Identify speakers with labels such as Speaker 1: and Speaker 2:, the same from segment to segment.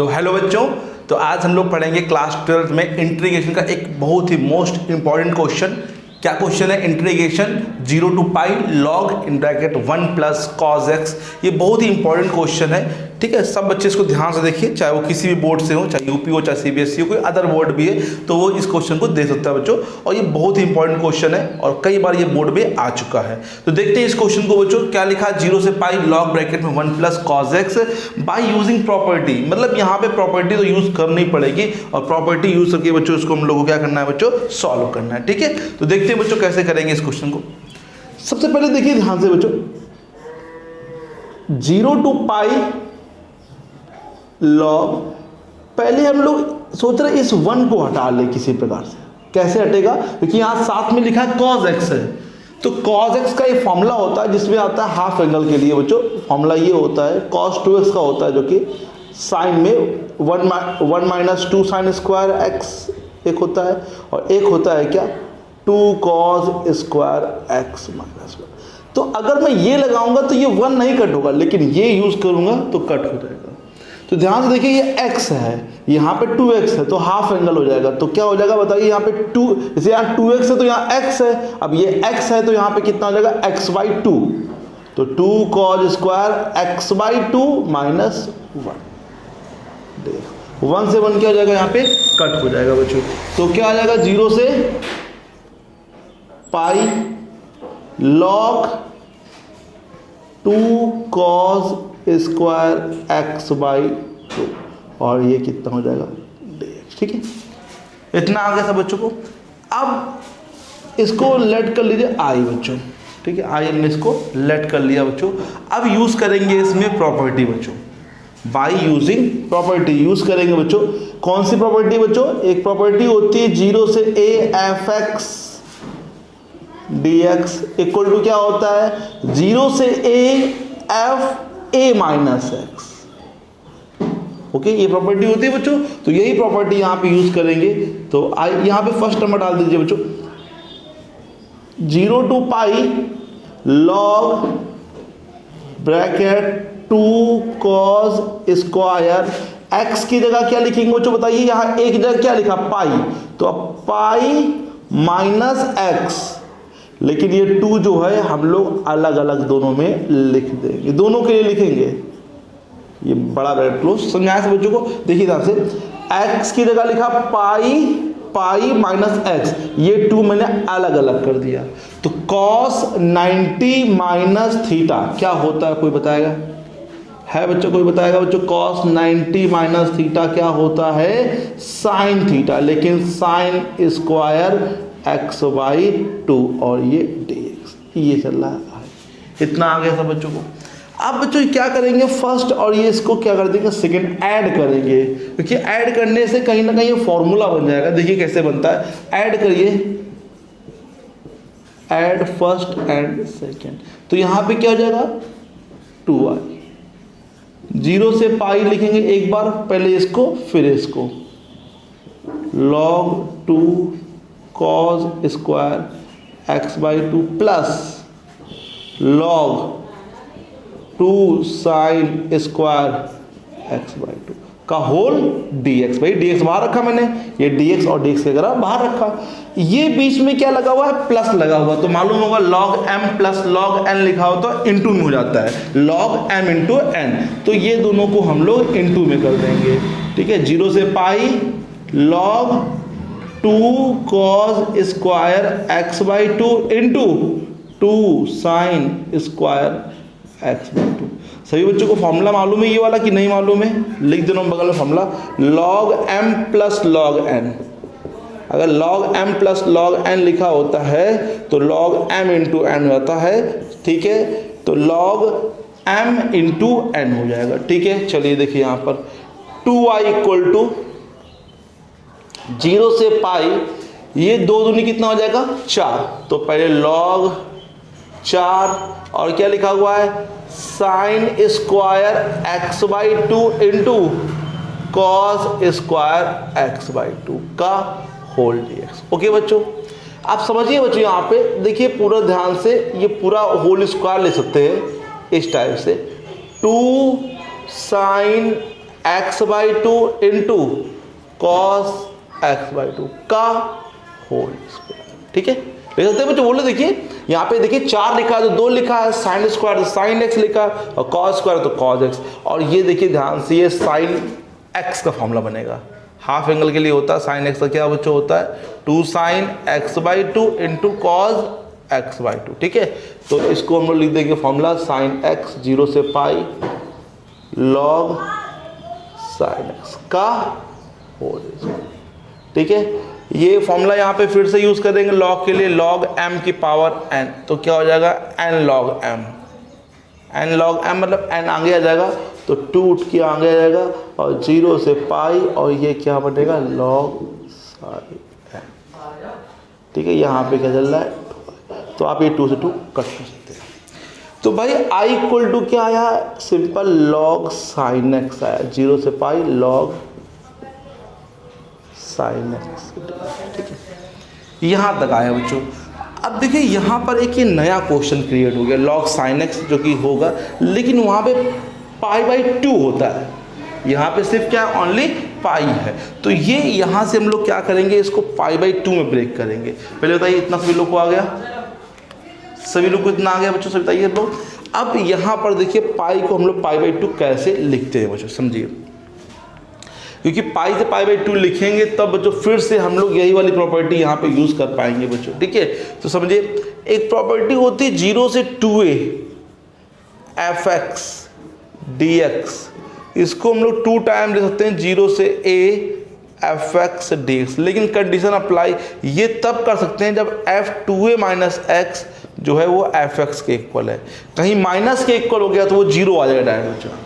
Speaker 1: तो हेलो बच्चों, तो आज हम लोग पढ़ेंगे क्लास 12 में इंटीग्रेशन का एक बहुत ही मोस्ट इंपॉर्टेंट क्वेश्चन। क्या क्वेश्चन है? Integration 0 to pi log in bracket 1 plus cos x. ये बहुत ही इंपॉर्टेंट क्वेश्चन है, ठीक है। सब बच्चे इसको ध्यान से देखिए, चाहे वो किसी भी बोर्ड से हो, चाहे यूपी हो, चाहे सीबीएसई हो, कोई अदर बोर्ड भी है तो वो इस क्वेश्चन को दे सकता है बच्चों। और ये बहुत ही इंपॉर्टेंट क्वेश्चन है और कई बार ये बोर्ड में आ चुका है। तो देखते हैं इस क्वेश्चन को बच्चों। क्या लिखा है? 0 से पाई लॉग ब्रैकेट में 1 plus cos x by using property. मतलब यहाँ पे प्रॉपर्टी तो यूज करनी पड़ेगी और प्रॉपर्टी यूज करके बच्चों इसको हम लोग को क्या करना है बच्चों? सॉल्व करना है, ठीक है। तो देखते हैं बच्चों कैसे करेंगे इस क्वेश्चन को। सबसे पहले देखिए ध्यान से बच्चों, 0 टू पाई लॉग, पहले हम लोग सोच रहे इस 1 को हटा ले किसी प्रकार से। कैसे हटेगा? क्योंकि यहां साथ में लिखा है cos x है, तो cos x का एक फॉर्मूला होता है जिसमें आता है हाफ एंगल के लिए बच्चों। फॉर्मूला ये होता है cos 2x का होता है, जो कि साइन में 1 माइनस 2 साइन स्क्वायर x एक होता है और एक होता है क्या? 2 cos स्क्वायर x माइनस 1। तो अगर मैं ये लगाऊंगा तो ये 1 नहीं कट होगा, लेकिन ये यूज करूंगा तो कट हो जाएगा। तो ध्यान से देखिए, ये x है, यहाँ पे 2x है, तो हाफ एंगल हो जाएगा। तो क्या हो जाएगा बताइए? यहाँ पे 2, जैसे यहाँ 2x है तो यहाँ x है, अब ये x है तो यहाँ पे कितना हो जाएगा? x/2। तो 2 cos स्क्वायर x/2 माइनस 1। देखो 1 से 1 क्या हो जाएगा? यहाँ पे कट हो जाएगा बच्चों। तो क्या आ जाएगा? 0 से pi log 2 cos square x/2 और ये कितना हो जाएगा? dx, ठीक है। इतना आ गया सब बच्चों को। अब इसको लेट कर लीजिए i बच्चों, ठीक है। i हमने इसको लेट कर लिया बच्चों। अब यूज करेंगे इसमें प्रॉपर्टी बच्चों, बाई यूजिंग प्रॉपर्टी यूज करेंगे बच्चों। कौन सी प्रॉपर्टी बच्चों? एक प्रॉपर्टी होती है 0 से a f(x) dx equal to क्या होता है? 0 से a f a minus x. Okay, ये प्रॉपर्टी होती है बच्चों। तो यही प्रॉपर्टी यहां पे यूज करेंगे। तो यहां पे फर्स्ट नंबर डाल दीजिए बच्चों, 0 to pi log bracket 2 cos square x की जगह क्या लिखेंगे बच्चों? बताइए। यहां एक जगह क्या लिखा? पाई, तो अब पाई माइनस एक्स, लेकिन ये 2 जो है हम लोग अलग अलग दोनों में लिख देंगे, दोनों के लिए लिखेंगे। ये बड़ा ब्रैकेट क्लोज समझाया से बच्चों को। देखिए ध्यान से, x की जगह लिखा पाई माइनस एक्स, ये 2 मैंने अलग अलग कर दिया। तो cos 90 माइनस थीटा क्या होता है? कोई बताएगा? है बच्चों कोई बताएगा बच्चों? cos 90 माइनस थीटा क्या होता है? साइन थीटा, लेकिन साइन स्क्वायर x/2 और ये dx, ये चल रहा है। इतना आ गया सब बच्चों को। अब बच्चों क्या करेंगे? फर्स्ट और ये इसको क्या कर देंगे? सेकंड ऐड करेंगे, क्योंकि ऐड करने से कहीं ना कहीं ये फॉर्मूला बन जाएगा। देखिए कैसे बनता है। ऐड करिए, ऐड फर्स्ट एंड सेकंड, तो यहाँ पे क्या हो जाएगा? 2i। 0 से पाई लिखेंगे एक बार, पहले इसको फिर इसको, log 2 cos square x/2 plus log 2 sin square x/2 का होल dx। भाई dx बाहर रखा मैंने, ये dx और dx की जगह बाहर रखा। ये बीच में क्या लगा हुआ है? प्लस लगा हुआ, तो मालूम होगा log m plus log n लिखा हो तो इंटू में हो जाता है, log m इंटू n। तो ये दोनों को हम लोग इंटू में कर देंगे, ठीक है। 0 से pi log 2 cos square x/2 into 2 sine square x/2। सभी बच्चों को फॉर्मूला मालूम है ये वाला कि नहीं मालूम है? लिख देना बगल में formula, log m plus log n। अगर log m plus log n लिखा होता है तो log m इंटू n होता है, ठीक है। तो log m इंटू n हो जाएगा, ठीक है। चलिए देखिए यहाँ पर 2i इक्वल टू 0 से पाई, ये 2 दूनी कितना हो जाएगा? 4। तो पहले log 4 और क्या लिखा हुआ है? Sine square x/2 into cos square x/2 का होल dx। ओके बच्चों, आप समझिए बच्चों। यहाँ पे देखिए पूरा ध्यान से, ये पूरा होल स्क्वायर ले सकते हैं इस टाइप से। 2 sine x by two into cos x by two का होल स्क्वायर। ठीक है, देख सकते हैं बच्चों, बोले देखिए यहाँ पे देखिए 4 लिखा है तो 2 लिखा है, साइन स्क्वायर तो साइन एक्स लिखा है, और कॉस स्क्वायर तो कॉस एक्स। और ये देखिए ध्यान से, ये साइन एक्स का फॉर्मूला बनेगा, हाफ एंगल के लिए होता है। साइन एक्स का क्या बच्चों होता है, 2 sine x by two into cos x by two. ठीक है, तो इसको हम लोग लिख देंगे फॉर्मूला साइन एक्स 0 से पाई लॉग साइन एक्स का होल स्क्वायर। ठीक है, ये फॉर्मूला यहाँ पे फिर से यूज करेंगे लॉग के लिए, लॉग m की पावर n, तो क्या हो जाएगा n log m, n log m मतलब n आगे आ जाएगा तो 2 उठ के आगे आ जाएगा और 0 से पाई, और ये क्या बनेगा log साइन m। ठीक है, यहाँ पे क्या चल रहा है, तो आप ये 2 से 2 कट कर सकते हैं। तो भाई i इक्वल टू क्या आया, सिंपल log साइन x आया, 0 से पाई log साइन एक्स। ठीक है, यहाँ तक आया बच्चों। अब देखिए यहाँ पर एक ये नया क्वेश्चन क्रिएट हो गया, लॉग साइन एक्स जो कि होगा, लेकिन वहाँ पे पाई बाई 2 होता है, यहाँ पे सिर्फ क्या ओनली पाई है। तो ये यहाँ से हम लोग क्या करेंगे, इसको पाई बाई 2 में ब्रेक करेंगे। पहले बताइए इतना सभी लोग को आ गया, सभी लोग को इतना आ गया बच्चों, सब बताइए लोग। अब यहाँ पर देखिए पाई को हम लोग पाई बाई 2 कैसे लिखते हैं बच्चों, समझिए। क्योंकि पाई से पाई बाई 2 लिखेंगे तब बच्चों फिर से हम लोग यही वाली प्रॉपर्टी यहाँ पे यूज कर पाएंगे बच्चों। ठीक है, तो समझिए एक प्रॉपर्टी होती है 0 से 2a F x d x, इसको हम लोग 2 टाइम ले सकते हैं 0 से a f x d x, लेकिन कंडीशन अप्लाई ये तब कर सकते हैं जब एफ 2a माइनस एक्स जो है वो एफ एक्स के इक्वल है। कहीं माइनस के इक्वल हो गया तो वो 0 आ जाएगा डायरेक्ट बच्चों।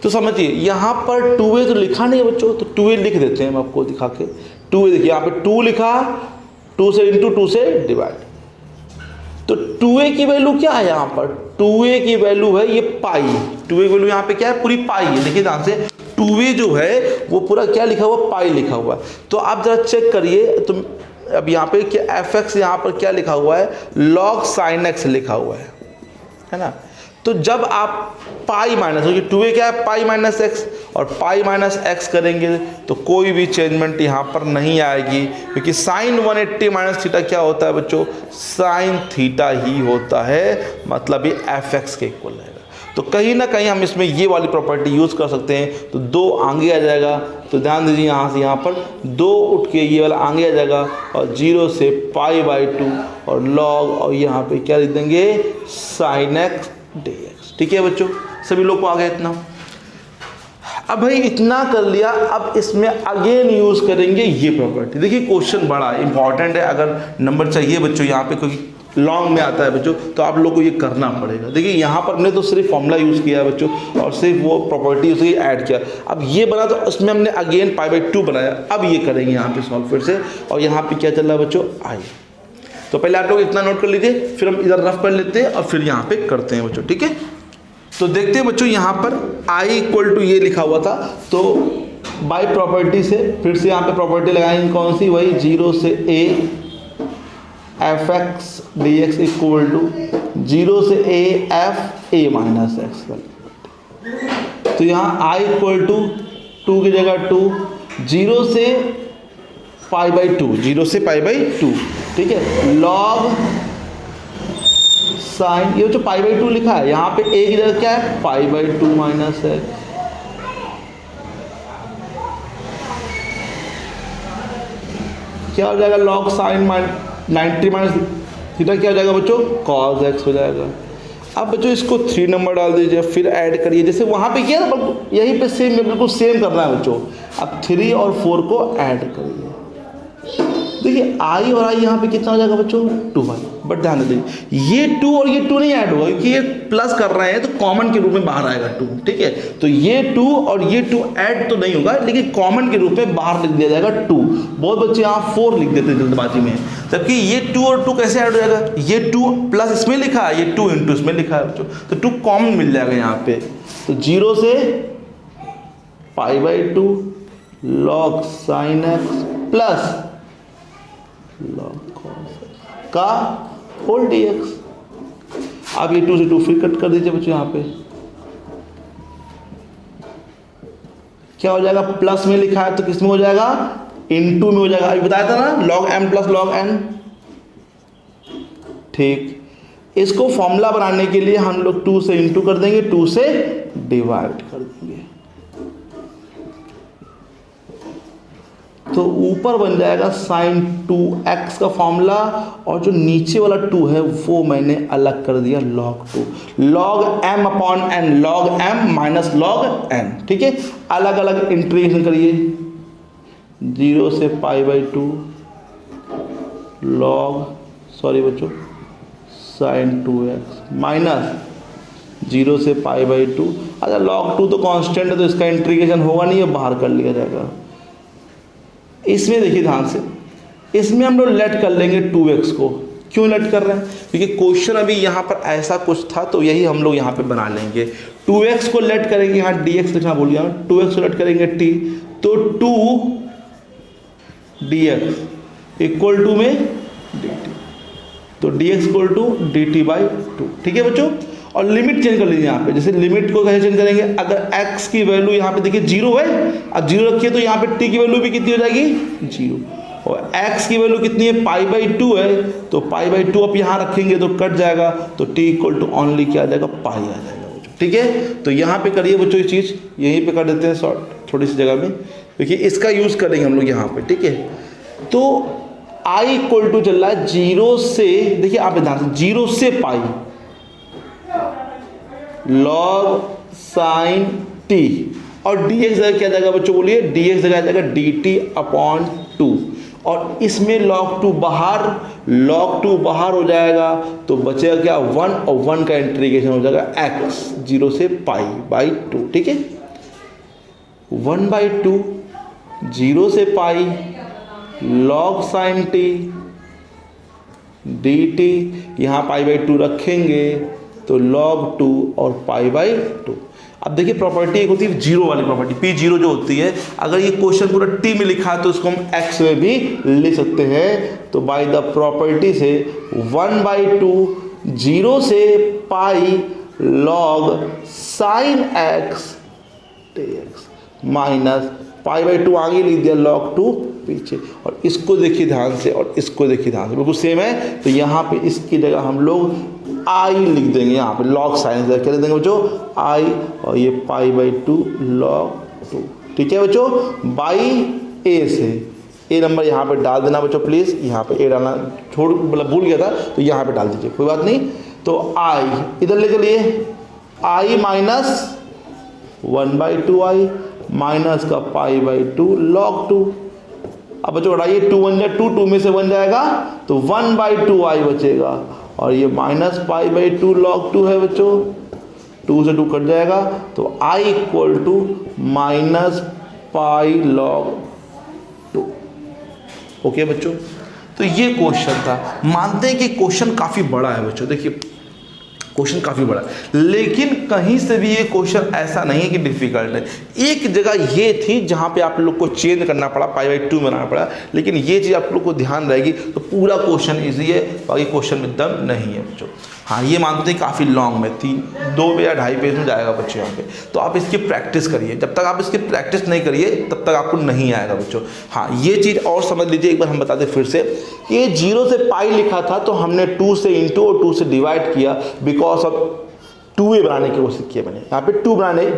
Speaker 1: तो समझिए यहाँ पर 2a तो लिखा नहीं है बच्चों, तो 2a लिख देते हैं हम आपको दिखा के। 2a देखिए यहाँ पे 2 लिखा, 2 से इंटू 2 से डिवाइड, तो 2a की वैल्यू क्या है यहाँ पर, 2a की वैल्यू है ये पाई। 2a की वैल्यू यहाँ पे क्या है, पूरी पाई है। देखिए ध्यान से 2a जो है वो पूरा क्या लिखा हुआ, पाई लिखा हुआ है। तो आप जरा चेक करिए, तो अब यहाँ पे क्या एफ एक्स यहाँ पर क्या लिखा हुआ है, लॉग साइन एक्स लिखा हुआ है ना। तो जब आप पाई माइनस, क्योंकि 2a क्या है, पाई माइनस एक्स, और पाई माइनस एक्स करेंगे तो कोई भी चेंजमेंट यहाँ पर नहीं आएगी, क्योंकि साइन 180 माइनस थीटा क्या होता है बच्चों, साइन थीटा ही होता है, मतलब ये एफ एक्स के इक्वल रहेगा। तो कहीं ना कहीं हम इसमें ये वाली प्रॉपर्टी यूज़ कर सकते हैं, तो 2 आगे आ जाएगा। तो ध्यान दीजिए यहाँ से यहाँ पर 2 उठ के ये वाला आगे आ जाएगा, और 0 से पाई बाई 2 और लॉग, और यहाँ पे क्या लिख देंगे, साइन एक्स डी एक्स। ठीक है बच्चों, सभी लोग को आ गया इतना। अब भाई इतना कर लिया, अब इसमें अगेन यूज करेंगे ये प्रॉपर्टी। देखिए क्वेश्चन बड़ा इंपॉर्टेंट है, अगर नंबर चाहिए बच्चों यहाँ पे, क्योंकि लॉन्ग में आता है बच्चों, तो आप लोग को ये करना पड़ेगा। देखिए यहाँ पर हमने तो सिर्फ फॉर्मूला यूज़ किया है बच्चों, और सिर्फ वो प्रॉपर्टी उसकी ऐड किया। अब ये बना तो उसमें हमने अगेन पाई बाई 2 बनाया। अब ये करेंगे यहाँ पे सॉल्व फिर से, और यहाँ पे क्या चल रहा है बच्चों, आई। तो पहले आप लोग इतना नोट कर लीजिए, फिर हम इधर रफ कर लेते हैं और फिर यहाँ पे करते हैं बच्चों। ठीक है, तो देखते हैं बच्चों यहाँ पर i इक्वल टू ये लिखा हुआ था, तो बाय प्रॉपर्टी से फिर से यहाँ पे प्रॉपर्टी लगाएंगे, कौन सी, वही 0 से a f x d x equal to 0 से a f a minus x. तो यहाँ i इक्वल टू 2 की जगह 2, 0 से पाई बाई 2, 0 से पाई बाई 2। ठीक है, लॉग साइन, ये जो पाई बाई 2 लिखा है यहाँ पे a की जगह क्या है, पाई बाई 2 माइनस है। क्या हो जाएगा, लॉग साइन 90 माइनस थीटा क्या हो जाएगा बच्चों, कॉस एक्स हो जाएगा। अब बच्चों इसको 3 नंबर डाल दीजिए, फिर ऐड करिए, जैसे वहाँ पे किया ना, यहीं पे सेम बिल्कुल सेम करना है बच्चों। अब 3 और 4 को ऐड करिए। देखिए i और i यहाँ पे कितना हो जाएगा बच्चों, 2y। बट ध्यान दीजिए ये 2 और ये 2 नहीं ऐड होगा, क्योंकि ये प्लस कर रहे हैं तो कॉमन के रूप में बाहर आएगा 2। ठीक है, तो ये 2 और ये 2 ऐड तो नहीं होगा, लेकिन कॉमन के रूप में बाहर लिख दिया जाएगा 2। बहुत बच्चे यहाँ 4 लिख देते हैं जल्दबाजी में, जबकि ये 2 और 2 कैसे ऐड हो जाएगा, ये 2 प्लस इसमें लिखा है, ये 2 इंटू इसमें लिखा है बच्चों, तो 2 कॉमन मिल जाएगा यहाँ पे। तो 0 से pi by 2 log sine x plus log cos का होल डी एक्स। आप ये 2 से 2 फिर कट कर दीजिए बच्चों यहाँ पे, क्या हो जाएगा, प्लस में लिखा है तो किस में हो जाएगा, इनटू में हो जाएगा। अभी बताया था ना log m plus log n। ठीक, इसको फॉर्मूला बनाने के लिए हम लोग 2 से इंटू कर देंगे, 2 से डिवाइड कर देंगे, तो ऊपर बन जाएगा साइन 2x का फॉर्मूला, और जो नीचे वाला 2 है वो मैंने अलग कर दिया log 2, log m upon n, log m minus log n। ठीक है, अलग अलग इंटीग्रेशन करिए, 0 से π/2 लॉग, सॉरी बच्चों, साइन 2x माइनस 0 से π/2। अच्छा लॉग 2 तो कांस्टेंट है तो इसका इंटीग्रेशन होगा नहीं, है बाहर कर लिया जाएगा। इसमें देखिए ध्यान से, इसमें हम लोग लेट कर लेंगे 2x को। क्यों लेट कर रहे हैं, क्योंकि क्वेश्चन अभी यहाँ पर ऐसा कुछ था तो यही हम लोग यहाँ पे बना लेंगे। 2x को लेट करेंगे, यहाँ dx लिखना भूल गया मैं, 2x को लेट करेंगे t, तो 2 dx इक्वल टू में dt, तो dx इक्वल टू dt/2। ठीक है बच्चों, और लिमिट चेंज कर लीजिए यहाँ पे। जैसे लिमिट को कैसे चेंज करेंगे, अगर x की वैल्यू यहाँ पे देखिए 0 है, अब 0 रखिए तो यहाँ पे t की वैल्यू भी कितनी हो जाएगी, 0, और x की वैल्यू कितनी है, π/2 है, तो π/2 आप यहाँ रखेंगे तो कट जाएगा, तो t इक्वल टू ओनली क्या आ जाएगा, पाई आ जाएगा बच्चों। ठीक है, तो यहाँ पे करिए बच्चों ये चीज़, यहीं पे कर देते हैं शॉर्ट थोड़ी सी जगह में, देखिए इसका यूज़ करेंगे हम लोग यहाँ पे। ठीक है, तो i इक्वल टू चल रहा है 0 से, देखिए आप ध्यान से, 0 से पाई लॉग साइन t, और dx जगह क्या जाएगा बच्चों बोलिए, dx जगह जाएगा dt/2, और इसमें log 2 बाहर, log 2 बाहर हो जाएगा तो बचेगा क्या, 1, और 1 का इंटीग्रेशन हो जाएगा x 0 से π/2। ठीक है, 1/2 0 से pi log sign t dt, यहाँ π/2 रखेंगे तो log 2 और π/2। अब देखिए प्रॉपर्टी एक होती है जीरो वाली प्रॉपर्टी, p0 जो होती है, अगर ये क्वेश्चन पूरा t में लिखा है तो इसको हम x में भी लिख सकते हैं। तो बाय द प्रॉपर्टी से 1/2 0 से pi log sine x dx minus π/2 आगे लिख दिया, log 2 पीछे, और इसको देखिए ध्यान से और इसको देखिए ध्यान से, बिल्कुल सेम है। तो यहाँ पे इसकी जगह हम लोग i लिख देंगे, यहाँ पे log साइन क्या लिख देंगे बच्चों, i, और ये π/2 log 2। ठीक है बच्चों, बाई a से a नंबर यहाँ पे डाल देना बच्चों प्लीज़, यहाँ पे a डालना छोड़ मतलब भूल गया था तो यहाँ पे डाल दीजिए, कोई बात नहीं। तो i इधर ले चलिए, i माइनस 1/2i माइनस का π/2 log 2। अब बच्चों उड़ाइए, 2 1 जाए 2, 2 में से 1 जाएगा तो 1/2i बचेगा, और ये माइनस π/2 log 2 है बच्चों, 2 से 2 कट जाएगा, तो i equal to minus pi log 2। Okay बच्चों, तो ये क्वेश्चन था। मानते हैं कि क्वेश्चन काफ़ी बड़ा है बच्चों, देखिए क्वेश्चन काफ़ी बड़ा है, लेकिन कहीं से भी ये क्वेश्चन ऐसा नहीं है कि डिफिकल्ट है। एक जगह ये थी जहाँ पे आप लोग को चेंज करना पड़ा, π/2 बनाना पड़ा, लेकिन ये चीज़ आप लोग को ध्यान रहेगी तो पूरा क्वेश्चन इजी है, बाकी क्वेश्चन में दम नहीं है बच्चों। हाँ ये मानते हैं काफ़ी लॉन्ग में 2 या 2.5 पेज में जाएगा बच्चों यहाँ पे, तो आप इसकी प्रैक्टिस करिए। जब तक आप इसकी प्रैक्टिस नहीं करिए तब तक आपको नहीं आएगा बच्चों। हाँ ये चीज़ और समझ लीजिए, एक बार हम बता दें फिर से कि ये 0 से पाई लिखा था तो हमने 2 से इंटू और 2 से डिवाइड किया, बिकॉज ऑफ 2a बनाने की कोशिश की मैंने यहाँ पे,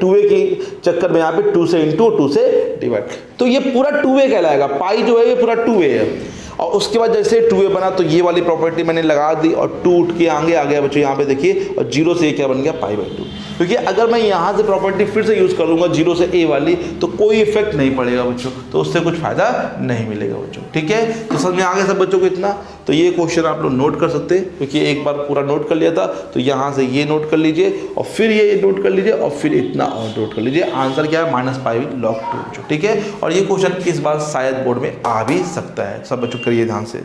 Speaker 1: 2a के चक्कर में यहाँ पे 2 से इंटू और 2 से डिवाइड, तो ये पूरा 2a कहलाएगा। पाई जो है ये पूरा 2a है, और उसके बाद जैसे 2a बना तो ये वाली प्रॉपर्टी मैंने लगा दी और 2 उठ के आगे आ गया बच्चों यहाँ पे देखिए, और 0 से क्या बन गया π/2। क्योंकि अगर मैं यहाँ से प्रॉपर्टी फिर से यूज़ करूँगा 0 से a वाली तो कोई इफेक्ट नहीं पड़ेगा बच्चों, तो उससे कुछ फ़ायदा नहीं मिलेगा बच्चों। ठीक है, तो समझ में आ गया सब बच्चों को इतना। तो ये क्वेश्चन आप लोग नोट कर सकते हैं, क्योंकि एक बार पूरा नोट कर लिया था, तो यहाँ से ये नोट कर लीजिए और फिर ये नोट कर लीजिए और फिर इतना और नोट कर लीजिए। आंसर क्या है, -π log 2। ठीक है, और ये क्वेश्चन इस बार शायद बोर्ड में आ भी सकता है। सब बच्चों करिए ध्यान से।